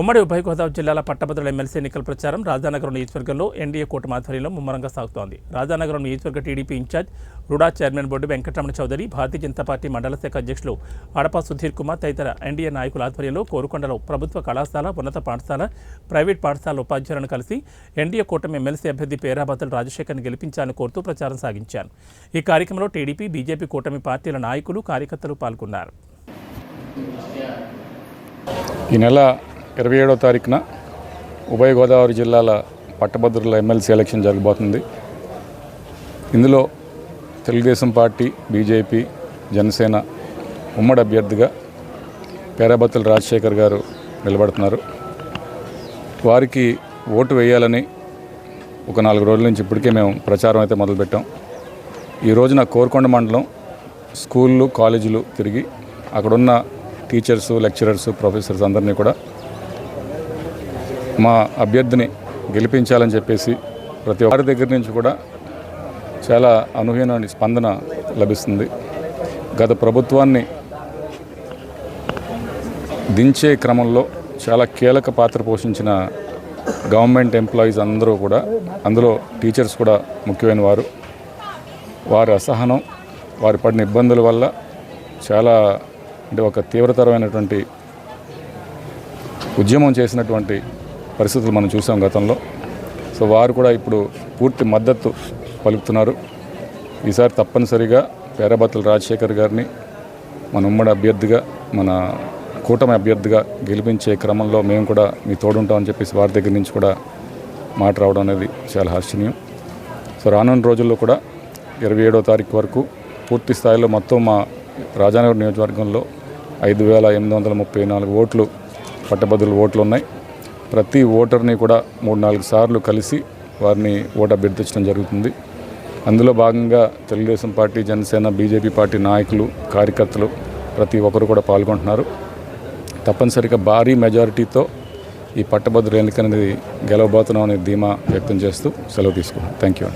ఉమ్మడి ఉభయ గోదావరి జిల్లాల పట్టభద్రుల ఎమ్మెల్సీ ఎన్నికల ప్రచారం రాజానగరం నియోజకవర్గంలో ఎన్డీఏ కూటమి ఆధ్వర్యంలో ముమ్మరంగా సాగుతోంది. రాజానగరం నియోజకవర్గ TDP in-charge RUDA chairman Boddu Venkataramana Chowdary, Bharatiya Janata party మండల శాఖ అధ్యక్షులు అడపా సుధీర్ కుమార్ తదితర ఎన్డీఏ నాయకుల ఆధ్వర్యంలో కోరుకొండలో ప్రభుత్వ కళాశాల, ఉన్నత పాఠశాల, ప్రైవేట్ పాఠశాల ఉపాధ్యాయులను కలిసి ఎన్డీఏ కూటమి ఎమ్మెల్సీ అభ్యర్థి పేరాబత్తుల రాజశేఖర్ని గెలిపించాలని కోరుతూ ప్రచారం సాగించారు. ఈ కార్యక్రమంలో టీడీపీ, బీజేపీ కూటమి పార్టీల నాయకులు, కార్యకర్తలు పాల్గొన్నారు. ఈ నెల 27వ తారీఖున ఉభయ గోదావరి జిల్లాల పట్టభద్రుల ఎమ్మెల్సీ ఎలక్షన్ జరగబోతుంది. ఇందులో తెలుగుదేశం పార్టీ, బీజేపీ, జనసేన ఉమ్మడి అభ్యర్థిగా పేరాబత్తుల రాజశేఖర్ గారు నిలబడుతున్నారు. వారికి ఓటు వేయాలని ఒక 4 రోజుల నుంచి ఇప్పటికే మేము ప్రచారం అయితే మొదలుపెట్టాం. ఈ రోజున కోరుకొండ మండలం స్కూళ్ళు, కాలేజీలు తిరిగి అక్కడున్న టీచర్సు, లెక్చరర్సు, ప్రొఫెసర్స్ అందరినీ కూడా మా అభ్యర్థిని గెలిపించాలని చెప్పేసి ప్రతి ఒక్కరి దగ్గర నుంచి కూడా చాలా అనూహ్యమైన స్పందన లభిస్తుంది. గత ప్రభుత్వాన్ని దించే క్రమంలో చాలా కీలక పాత్ర పోషించిన గవర్నమెంట్ ఎంప్లాయీస్ అందరూ కూడా, అందులో టీచర్స్ కూడా ముఖ్యమైన వారు, వారి అసహనం, వారి పడిన ఇబ్బందుల వల్ల చాలా ఒక తీవ్రతరమైనటువంటి ఉద్యమం చేసినటువంటి పరిస్థితులు మనం చూసాం గతంలో. సో వారు కూడా ఇప్పుడు పూర్తి మద్దతు పలుకుతున్నారు. ఈసారి తప్పనిసరిగా పేరాబత్తుల రాజశేఖర్ గారిని మన ఉమ్మడి అభ్యర్థిగా, మన కూటమి అభ్యర్థిగా గెలిపించే క్రమంలో మేము కూడా మీ తోడుంటామని చెప్పేసి వారి దగ్గర నుంచి కూడా మాట రావడం అనేది చాలా హర్షణీయం. సో రానున్న రోజుల్లో కూడా 27వ తారీఖు వరకు పూర్తి స్థాయిలో మొత్తం మా రాజానగరం నియోజకవర్గంలో 5,834 ఓట్లు, పట్టభద్రుల ఓట్లు ఉన్నాయి. ప్రతి ఓటర్ని కూడా 3-4 సార్లు కలిసి వారిని ఓటు అభ్యర్థించడం జరుగుతుంది. అందులో భాగంగా Telugu Desam party, Janasena, BJP party నాయకులు, కార్యకర్తలు ప్రతి ఒక్కరు కూడా పాల్గొంటున్నారు. తప్పనిసరిగా భారీ మెజారిటీతో ఈ పట్టభద్రుల ఎన్నిక అనేది గెలవబోతున్నాం అనే ధీమా వ్యక్తం చేస్తూ సెలవు తీసుకున్నాం. Thank you.